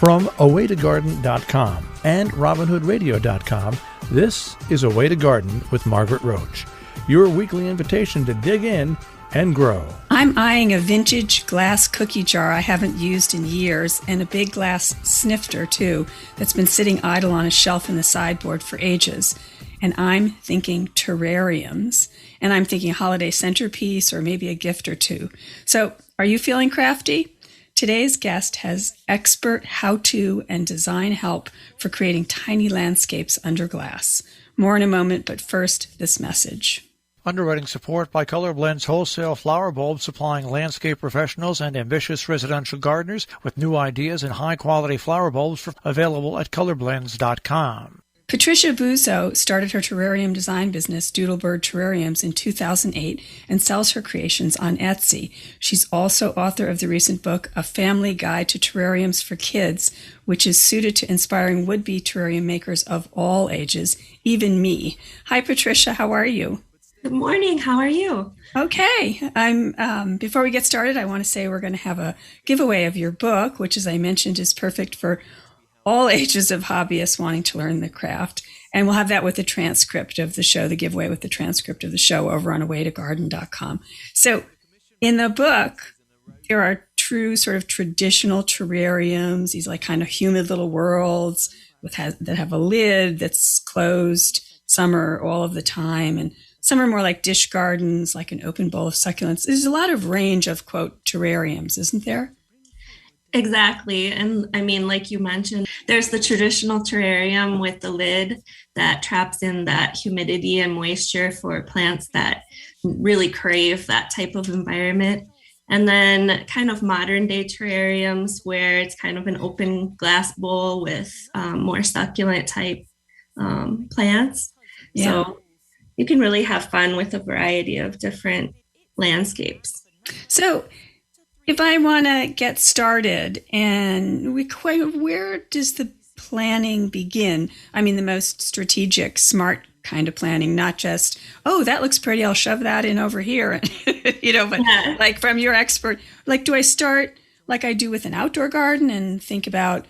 From awaytogarden.com and robinhoodradio.com, this is A Way to Garden with Margaret Roach, your weekly invitation to dig in and grow. I'm eyeing a vintage glass cookie jar I haven't used in years, and a big glass snifter, too, that's been sitting idle on a shelf in the sideboard for ages. And I'm thinking terrariums, and I'm thinking holiday centerpiece or maybe a gift or two. So, are you feeling crafty? Today's guest has expert how-to and design help for creating tiny landscapes under glass. More in a moment, but first, this message. Underwriting support by Colorblend's wholesale flower bulbs, supplying landscape professionals and ambitious residential gardeners with new ideas and high-quality flower bulbs available at colorblends.com. Patricia Buzo started her terrarium design business, Doodle Bird Terrariums, in 2008 and sells her creations on Etsy. She's also author of the recent book, A Family Guide to Terrariums for Kids, which is suited to inspiring would-be terrarium makers of all ages, even me. Hi, Patricia. How are you? Good morning. How are you? Okay. Before we get started, I want to say we're going to have a giveaway of your book, which, as I mentioned, is perfect for all ages of hobbyists wanting to learn the craft. And we'll have that with the transcript of the show, the giveaway with the transcript of the show over on awaytogarden.com. So in the book, there are true sort of traditional terrariums, these like kind of humid little worlds that have a lid that's closed. Some are all of the time, and some are more like dish gardens, like an open bowl of succulents. There's a lot of range of, quote, terrariums, isn't there? Exactly. And I mean, like you mentioned, there's the traditional terrarium with the lid that traps in that humidity and moisture for plants that really crave that type of environment. And then kind of modern day terrariums where it's kind of an open glass bowl with more succulent type plants. Yeah. So you can really have fun with a variety of different landscapes. So if I want to get started, and where does the planning begin? I mean, the most strategic, smart kind of planning, not just, oh, that looks pretty, I'll shove that in over here, but yeah. Like from your expert, like, do I start like I do with an outdoor garden and think about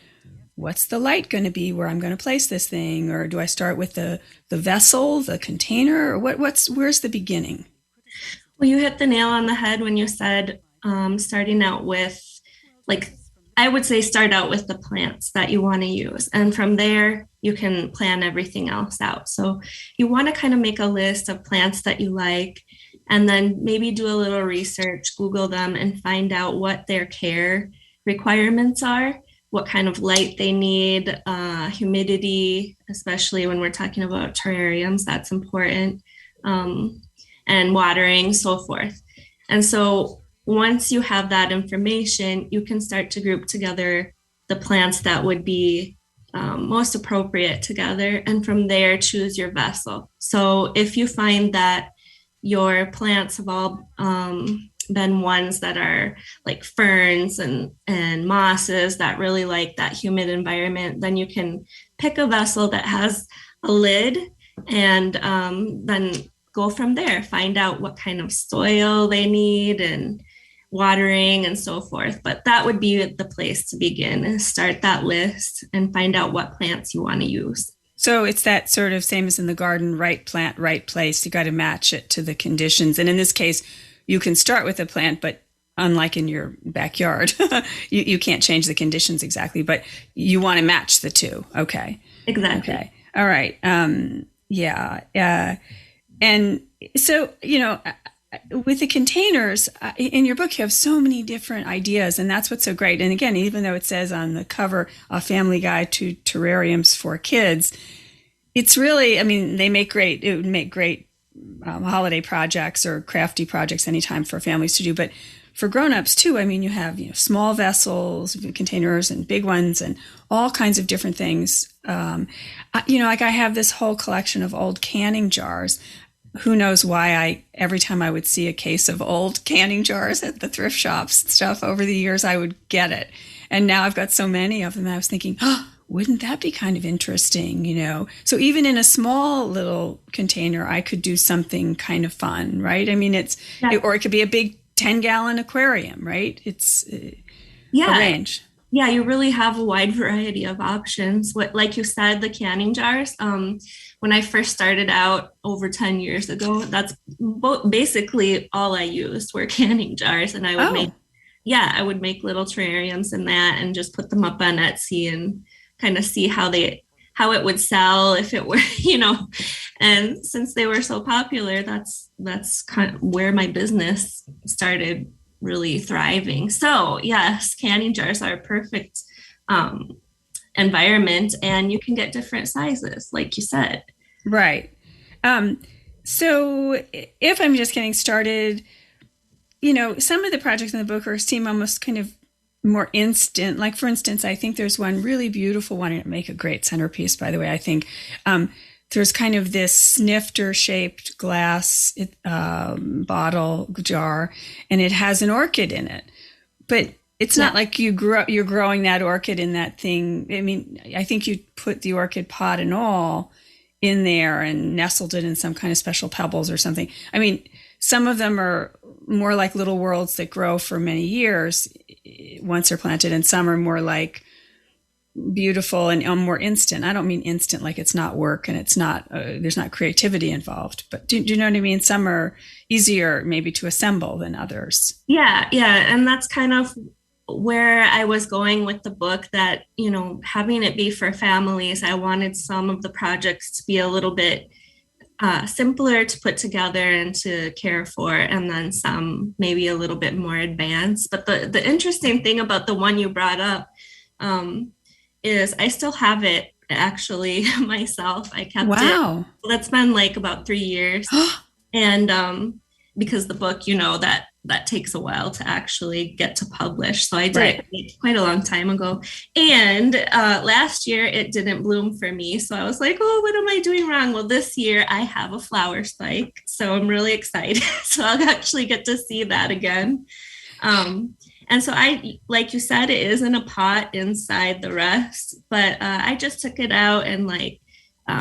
what's the light going to be where I'm going to place this thing? Or do I start with the vessel, the container? Or where's the beginning? Well, you hit the nail on the head when you said starting out with, like, I would say start out with the plants that you want to use. And from there, you can plan everything else out. So you want to kind of make a list of plants that you like, and then maybe do a little research, Google them, and find out what their care requirements are, what kind of light they need, humidity, especially when we're talking about terrariums, that's important, and watering, so forth. And so once you have that information, you can start to group together the plants that would be most appropriate together. And from there, choose your vessel. So if you find that your plants have all been ones that are like ferns and mosses that really like that humid environment, then you can pick a vessel that has a lid and then go from there. Find out what kind of soil they need and watering and so forth. But that would be the place to begin, is start that list and find out what plants you want to use. So it's that sort of same as in the garden, right plant, right place. You got to match it to the conditions. And in this case, you can start with a plant, but unlike in your backyard, you can't change the conditions exactly, but you want to match the two. Okay. Exactly. Okay. All right. Yeah. And so, with the containers, in your book, you have so many different ideas, and that's what's so great. And again, even though it says on the cover, A Family Guide to Terrariums for Kids, it's really, it would make great holiday projects or crafty projects anytime for families to do. But for grown-ups too, you have small vessels, containers, and big ones, and all kinds of different things. Like I have this whole collection of old canning jars. Who knows why every time I would see a case of old canning jars at the thrift shops stuff over the years, I would get it. And now I've got so many of them, I was thinking, wouldn't that be kind of interesting, So even in a small little container, I could do something kind of fun, right? Or it could be a big 10-gallon aquarium, right? It's a range. yeah, you really have a wide variety of options. What, like you said, the canning jars. When I first started out over 10 years ago, that's basically all I used were canning jars, and I would make, yeah, I would make little terrariums in that and just put them up on Etsy and kind of see how it would sell if it were, and since they were so popular, that's kind of where my business started really thriving. So yes, canning jars are a perfect environment, and you can get different sizes, like you said. Right. So if I'm just getting started, some of the projects in the book seem almost kind of more instant. Like, for instance, I think there's one really beautiful one, and it make a great centerpiece, by the way. I think there's kind of this snifter shaped glass bottle jar, and it has an orchid in it, but it's not like you're growing that orchid in that thing. I mean, I think you put the orchid pot and all in there and nestled it in some kind of special pebbles or something. I mean, some of them are more like little worlds that grow for many years once they're planted, and some are more like beautiful and more instant. I don't mean instant like it's not work and it's not there's not creativity involved, but do you know what I mean? Some are easier maybe to assemble than others. Yeah, and that's kind of where I was going with the book, that having it be for families, I wanted some of the projects to be a little bit simpler to put together and to care for, and then some maybe a little bit more advanced. But the interesting thing about the one you brought up is I still have it actually myself. I kept it. So that's been like about 3 years. And because the book, that takes a while to actually get to publish. So I did it quite a long time ago. And last year it didn't bloom for me. So I was like, oh, what am I doing wrong? Well, this year I have a flower spike. So I'm really excited. So I'll actually get to see that again. And so like you said, it is in a pot inside the rest, but I just took it out and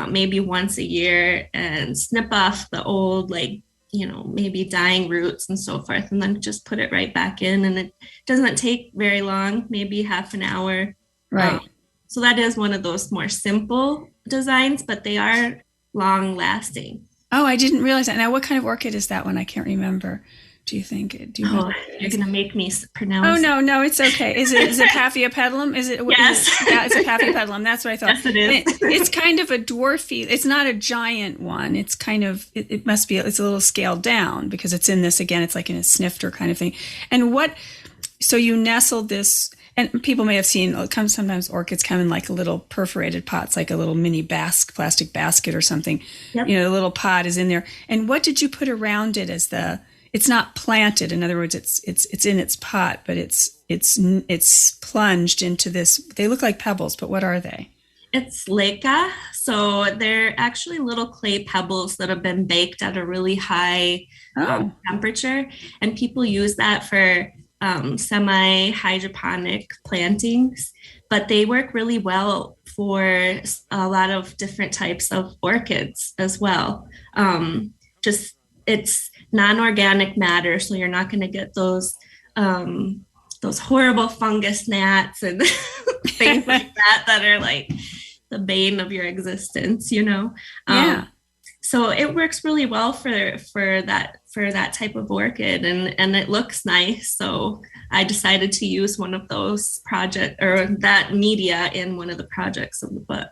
maybe once a year and snip off the old, maybe dying roots and so forth, and then just put it right back in. And it doesn't take very long, maybe half an hour. Right. So that is one of those more simple designs, but they are long lasting. Oh, I didn't realize that. Now, what kind of orchid is that one? I can't remember. Do you think? You're going to make me pronounce. Oh, no, it's okay. Is it Paphiopedilum? Is it? Yes. It's a Paphiopedilum. That's what I thought. Yes, it is. It's kind of a dwarfy. It's not a giant one. It's kind of, it must be, it's a little scaled down because it's in this, again, it's like in a snifter kind of thing. And so you nestled this, and people may have seen, sometimes orchids come in like little perforated pots, like a little mini plastic basket or something. Yep. The little pot is in there. And what did you put around it it's not planted. In other words, it's in its pot, but it's plunged into this. They look like pebbles, but what are they? It's leca. So they're actually little clay pebbles that have been baked at a really high temperature, and people use that for semi-hydroponic plantings. But they work really well for a lot of different types of orchids as well. It's non-organic matter, so you're not going to get those horrible fungus gnats and things like that are like the bane of your existence, Yeah. So it works really well for that type of orchid, and it looks nice. So I decided to use one of those that media in one of the projects of the book.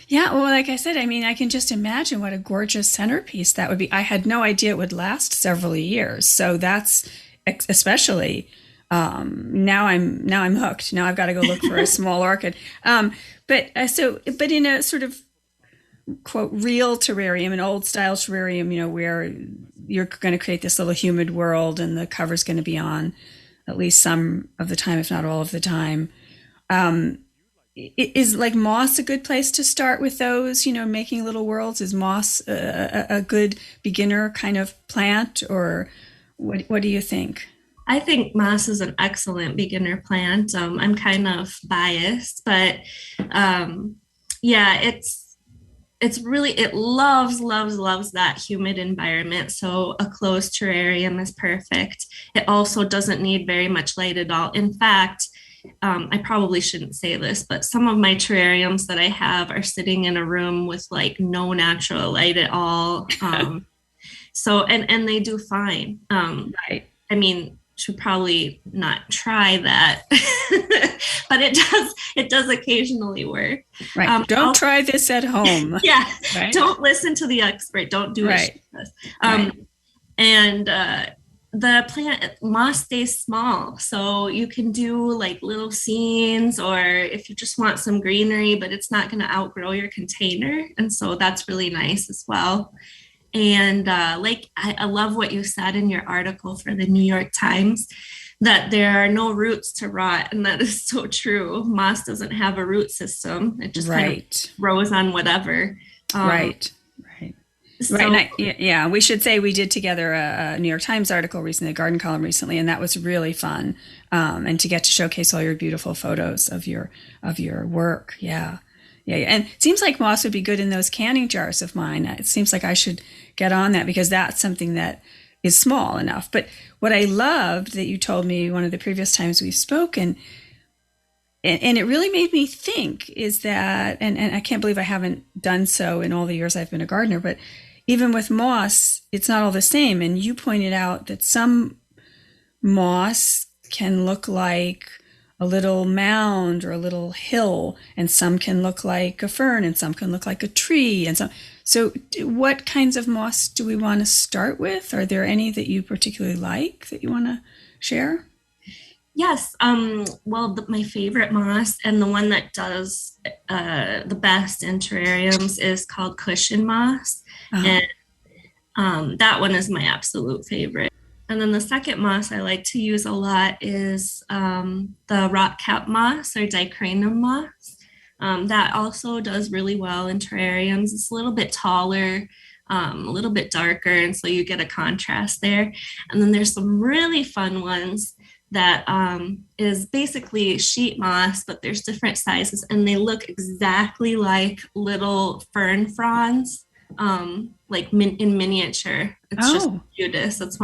Yeah, well, like I said, I mean, I can just imagine what a gorgeous centerpiece that would be. I had no idea it would last several years. So that's especially now I'm hooked. Now I've got to go look for a small orchid. But in a sort of quote real terrarium, an old style terrarium, where you're going to create this little humid world and the cover's going to be on at least some of the time, if not all of the time. Is like moss a good place to start with those, making little worlds? Is moss a good beginner kind of plant, or what do you think? I think moss is an excellent beginner plant. I'm kind of biased, but it's really, it loves that humid environment. So a closed terrarium is perfect. It also doesn't need very much light at all. In fact, I probably shouldn't say this, but some of my terrariums that I have are sitting in a room with like no natural light at all. So, and they do fine. Right. I mean, should probably not try that, but it does occasionally work. Right. Don't try this at home. Yeah. Right? Don't listen to the expert. Don't do right. it. Right. And the plant moss stays small, so you can do like little scenes, or if you just want some greenery, but it's not going to outgrow your container. And so that's really nice as well. And I love what you said in your article for the New York Times, that there are no roots to rot. And that is so true. Moss doesn't have a root system. It just kind of grows on whatever. Right. So, right. And we should say we did together a New York Times article recently, a garden column recently, and that was really fun. And to get to showcase all your beautiful photos of your work. Yeah. And it seems like moss would be good in those canning jars of mine. It seems like I should get on that, because that's something that is small enough. But what I loved that you told me one of the previous times we've spoken, and it really made me think, is that, and I can't believe I haven't done so in all the years I've been a gardener, but even with moss, it's not all the same. And you pointed out that some moss can look like a little mound or a little hill, and some can look like a fern, and some can look like a tree, and so what kinds of moss do we want to start with? Are there any that you particularly like that you want to share? Yes. Well, my favorite moss, and the one that does the best in terrariums, is called cushion moss. Uh-huh. And that one is my absolute favorite. And then the second moss I like to use a lot is the rock cap moss, or dicranum moss. That also does really well in terrariums. It's a little bit taller, a little bit darker, and so you get a contrast there. And then there's some really fun ones that is basically sheet moss, but there's different sizes, and they look exactly like little fern fronds, like in miniature. It's just cutest. That's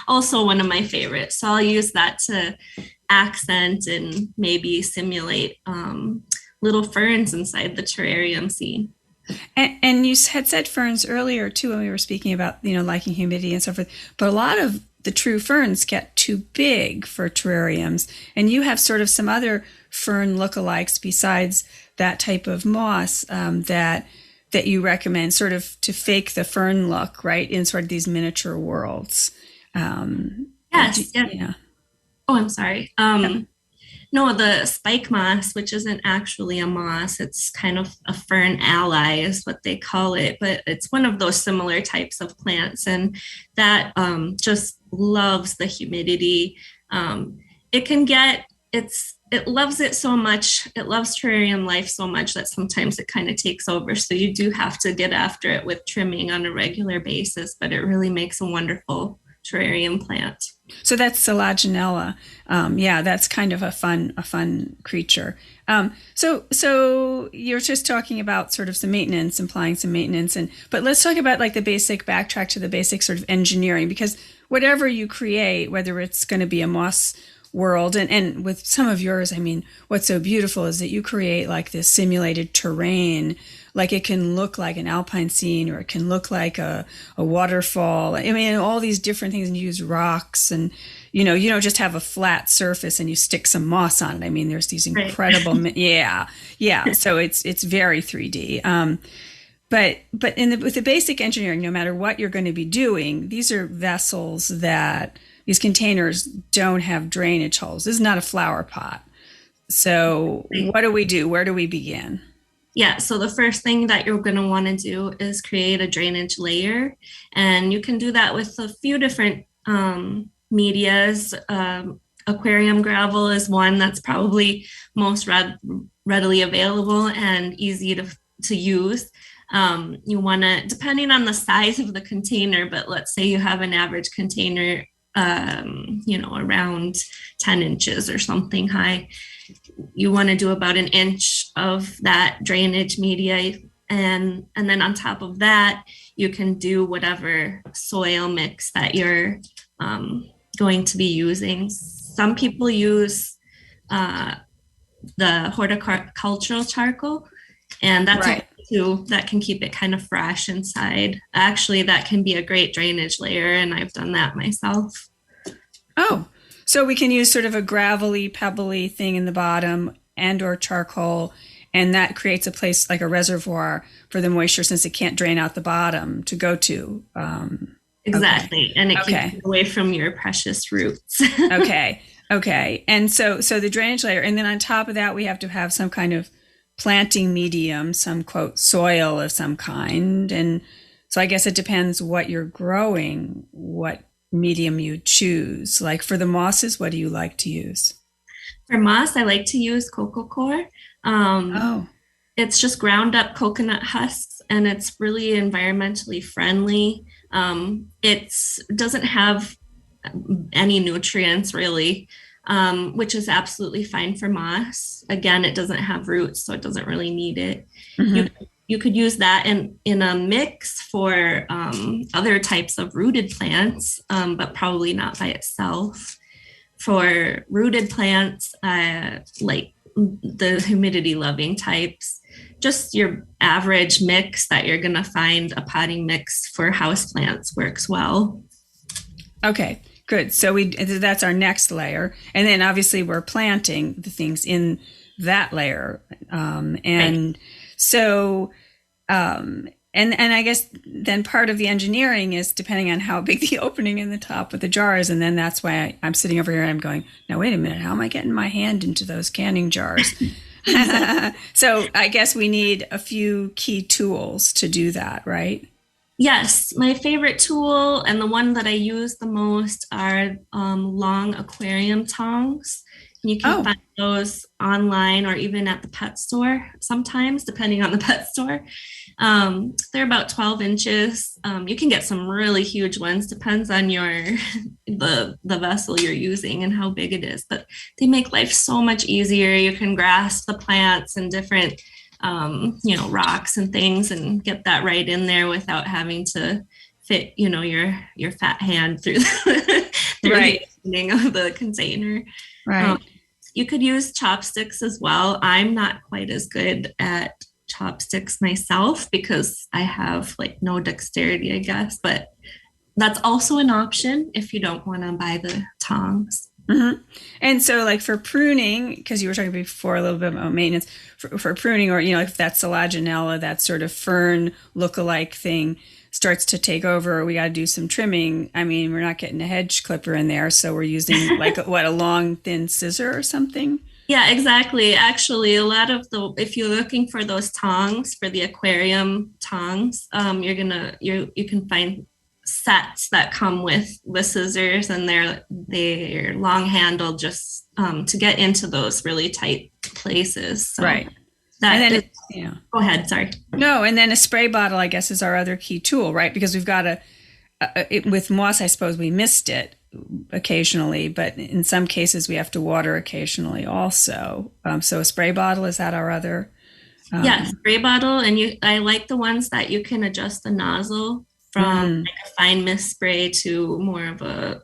also one of my favorites. So I'll use that to accent and maybe simulate little ferns inside the terrarium scene. And you had said ferns earlier too, when we were speaking about, liking humidity and so forth, but a lot of the true ferns get too big for terrariums. And you have sort of some other fern lookalikes besides that type of moss that you recommend, sort of to fake the fern look, right, in sort of these miniature worlds. Yes. Yeah. Oh, I'm sorry. No, the spike moss, which isn't actually a moss, it's kind of a fern ally is what they call it, but it's one of those similar types of plants, and that just loves the humidity. It loves it so much. It loves terrarium life so much that sometimes it kind of takes over. So you do have to get after it with trimming on a regular basis, but it really makes a wonderful terrarium plant. So that's Selaginella. That's kind of a fun creature. So you're just talking about sort of some maintenance, implying some maintenance, but let's talk about like the basic, backtrack to the basic sort of engineering, because whatever you create, whether it's going to be a moss world, and with some of yours, I mean, what's so beautiful is that you create like this simulated terrain. Like it can look like an alpine scene, or it can look like a waterfall. I mean, all these different things, and you use rocks, and you don't just have a flat surface and you stick some moss on it. I mean, there's these incredible, right. yeah. So it's very 3D. But with the basic engineering, no matter what you're going to be doing, these are vessels these containers don't have drainage holes. This is not a flower pot. So what do we do? Where do we begin? Yeah, so the first thing that you're going to want to do is create a drainage layer. And you can do that with a few different medias. Aquarium Gravel is one that's probably most readily available and easy to use. You want to, depending on the size of the container, but let's say you have an average container, around 10 inches or something high. You want to do about an inch of that drainage media. And then on top of that, you can do whatever soil mix that you're going to be using. Some people use the horticultural charcoal, and that's Right. too, that can keep it kind of fresh inside. Actually, that can be a great drainage layer, and I've done that myself. Oh, so we can use sort of a gravelly, pebbly thing in the bottom and or charcoal, and that creates a place like a reservoir for the moisture since it can't drain out the bottom to go to. Exactly. Okay. And it Okay. keeps you away from your precious roots. Okay. Okay. And so the drainage layer, and then on top of that, we have to have some kind of planting medium, some quote soil of some kind. And so I guess it depends what you're growing, what medium you choose. Like for the mosses, what do you like to use? For moss, I like to use coco coir. Oh, It's just ground up coconut husks, and it's really environmentally friendly. It doesn't have any nutrients really, which is absolutely fine for moss. Again, it doesn't have roots, so it doesn't really need it. mhm. You could use that in a mix for other types of rooted plants, but probably not by itself. For rooted plants, like the humidity loving types, just your average mix that you're going to find, a potting mix for houseplants works well. Okay, good. So that's our next layer. And then obviously we're planting the things in that layer. And Right. so, and I guess then part of the engineering is depending on how big the opening in the top of the jar is. And then that's why I'm sitting over here and I'm going, now, wait a minute, how am I getting my hand into those canning jars? So I guess we need a few key tools to do that, right? Yes, my favorite tool and the one that I use the most are long aquarium tongs. You can find those online or even at the pet store sometimes, depending on the pet store. They're about 12 inches. You can get some really huge ones, depends on the vessel you're using and how big it is. But they make life so much easier. You can grasp the plants and different rocks and things and get that right in there without having to fit, your fat hand through Right. the opening of the container. Right. You could use chopsticks as well. I'm not quite as good at chopsticks myself because I have like no dexterity, I guess, but that's also an option if you don't want to buy the tongs. Mm-hmm. And so like for pruning, because you were talking before a little bit about maintenance for pruning, or, if that selaginella, that sort of fern look-alike thing starts to take over, we got to do some trimming. I mean, we're not getting a hedge clipper in there. So we're using like a long thin scissor or something. Yeah, exactly. Actually, a lot of if you're looking for those tongs for the aquarium tongs, you can find sets that come with the scissors, and they're long handled just to get into those really tight places. So right. Go ahead. Sorry. No, and then a spray bottle, I guess, is our other key tool, right? Because we've got with moss, I suppose we mist it occasionally, but in some cases we have to water occasionally also. So a spray bottle, is that our other? Spray bottle. And I like the ones that you can adjust the nozzle from like a fine mist spray to more of a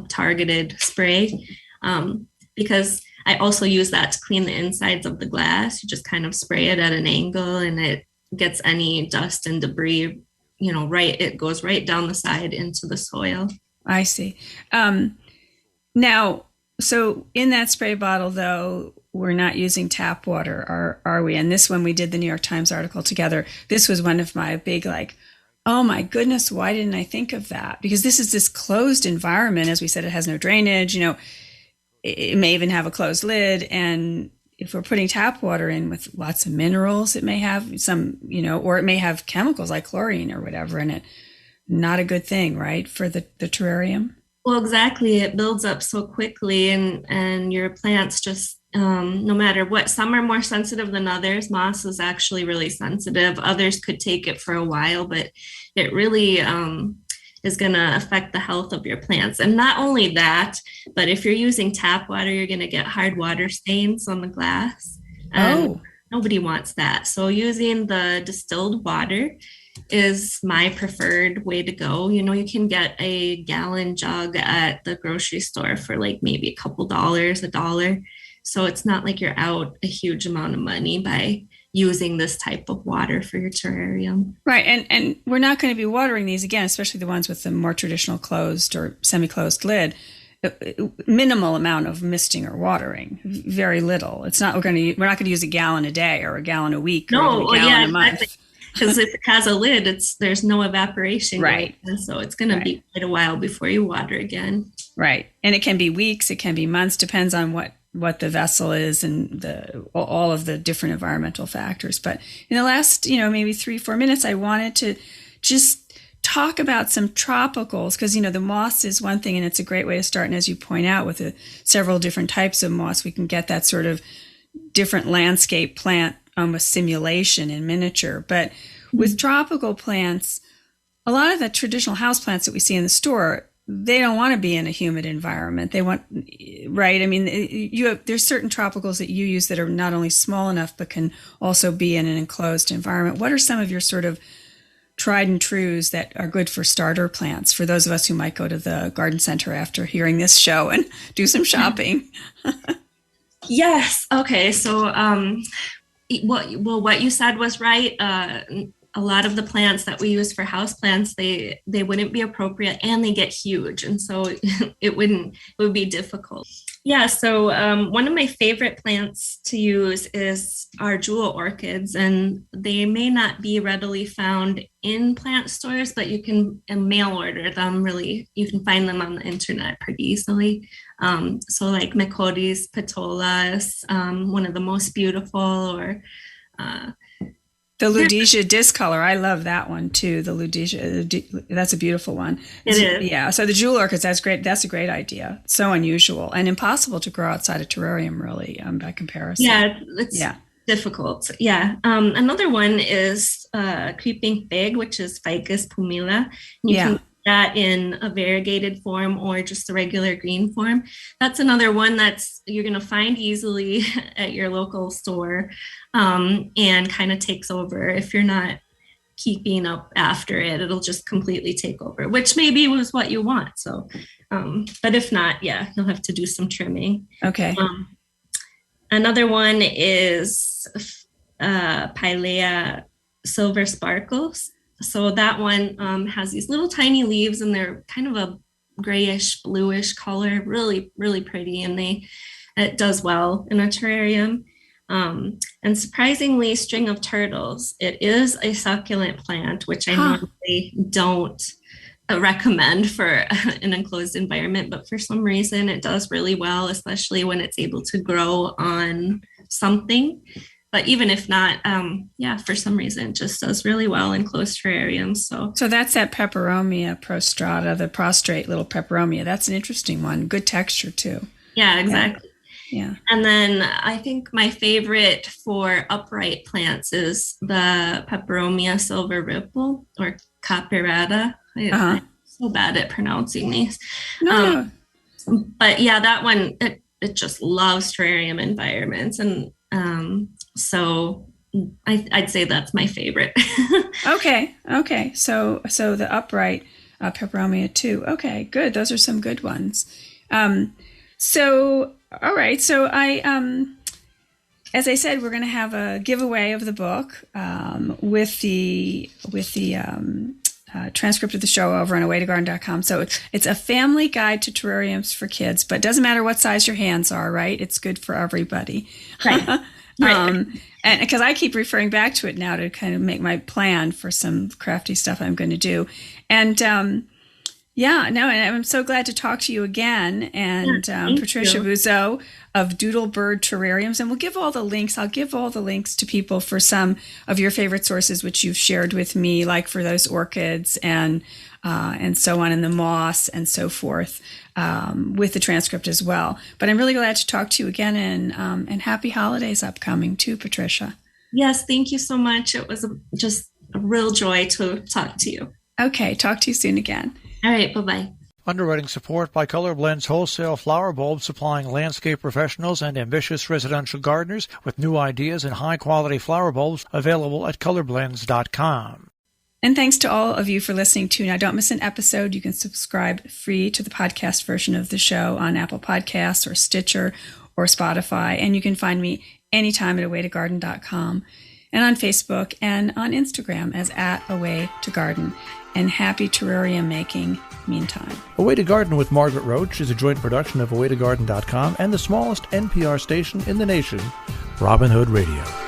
targeted spray. Because I also use that to clean the insides of the glass. You just kind of spray it at an angle and it gets any dust and debris, it goes right down the side into the soil. I see. Now, so in that spray bottle, though, we're not using tap water, are we? And this one, we did the New York Times article together. This was one of my big, oh my goodness, why didn't I think of that? Because this is this closed environment. As we said, it has no drainage, it may even have a closed lid. And if we're putting tap water in with lots of minerals, it may have some, or it may have chemicals like chlorine or whatever in it. Not a good thing, right, for the terrarium? Well, exactly. It builds up so quickly, and your plants just, no matter what, some are more sensitive than others. Moss is actually really sensitive. Others could take it for a while, but it really is going to affect the health of your plants. And not only that, but if you're using tap water, you're going to get hard water stains on the glass. And nobody wants that. So using the distilled water is my preferred way to go. You can get a gallon jug at the grocery store for maybe a couple dollars, $1. So it's not like you're out a huge amount of money by using this type of water for your terrarium. Right. And we're not going to be watering these again, especially the ones with the more traditional closed or semi-closed lid. Minimal amount of misting or watering, very little. We're not going to use a gallon a day or a gallon a week. No, or a gallon a month. Exactly. Because if it has a lid, there's no evaporation, right? And so it's going to be quite a while before you water again. Right, and it can be weeks, it can be months, depends on what the vessel is and all of the different environmental factors. But in the last, maybe 3-4 minutes, I wanted to just talk about some tropicals, because the moss is one thing, and it's a great way to start. And as you point out, with several different types of moss, we can get that sort of different landscape plant almost simulation in miniature. But with tropical plants, a lot of the traditional house plants that we see in the store, they don't want to be in a humid environment. They want, right? I mean, there's certain tropicals that you use that are not only small enough, but can also be in an enclosed environment. What are some of your sort of tried and trues that are good for starter plants for those of us who might go to the garden center after hearing this show and do some shopping? Yes. Okay. So, what you said was right. A lot of the plants that we use for house plants, they wouldn't be appropriate, and they get huge, and so it would be difficult. Yeah, so one of my favorite plants to use is our jewel orchids, and they may not be readily found in plant stores, but you can mail order them. Really, you can find them on the internet pretty easily. So like Micotes petolas, one of the most beautiful, or the Ludesia discolor. I love that one too. The Ludesia, that's a beautiful one. It is. Yeah. So the jewel orchids, that's great. That's a great idea. So unusual and impossible to grow outside a terrarium, really, by comparison. Yeah, it's difficult. Yeah. Another one is creeping fig, which is Ficus pumila. You can get that in a variegated form or just a regular green form. That's another one that's you're going to find easily at your local store, and kind of takes over if you're not keeping up after it. It'll just completely take over, which maybe was what you want. So, but if not, you'll have to do some trimming. Okay. Another one is Pilea silver sparkles. So that one has these little tiny leaves, and they're kind of a grayish, bluish color, really, really pretty. And it does well in a terrarium. And surprisingly, string of turtles, it is a succulent plant, which I normally don't recommend for an enclosed environment, but for some reason it does really well, especially when it's able to grow on something. But even if not, for some reason, it just does really well in closed terrariums. So that's that peperomia prostrata, the prostrate little peperomia. That's an interesting one. Good texture too. Yeah, exactly. Yeah. And then I think my favorite for upright plants is the peperomia silver ripple, or caperata. I'm so bad at pronouncing these. No. But yeah, that one, it just loves terrarium environments. And so I'd say that's my favorite. Okay. So the upright peperomia too. Okay, good. Those are some good ones. So all right. So as I said, we're going to have a giveaway of the book with the transcript of the show over on awaytogarden.com. So it's a family guide to terrariums for kids, but it doesn't matter what size your hands are, right? It's good for everybody. Right. And because I keep referring back to it now to kind of make my plan for some crafty stuff I'm going to do. And and I'm so glad to talk to you again. And Patricia Buzo of Doodle Bird Terrariums. And we'll give all the links. I'll give all the links to people for some of your favorite sources, which you've shared with me, like for those orchids and so on, and the moss and so forth, with the transcript as well. But I'm really glad to talk to you again, and happy holidays upcoming too, Patricia. Yes, thank you so much. It was just a real joy to talk to you. Okay, talk to you soon again. All right, bye-bye. Underwriting support by Color Blends Wholesale Flower Bulbs, supplying landscape professionals and ambitious residential gardeners with new ideas and high-quality flower bulbs, available at colorblends.com. And thanks to all of you for listening to Now Don't Miss an Episode. You can subscribe free to the podcast version of the show on Apple Podcasts or Stitcher, or Spotify. And you can find me anytime at awaytogarden.com and on Facebook and on Instagram as @awaytogarden. And happy terrarium making meantime. Away to Garden with Margaret Roach is a joint production of awaytogarden.com and the smallest NPR station in the nation, Robin Hood Radio.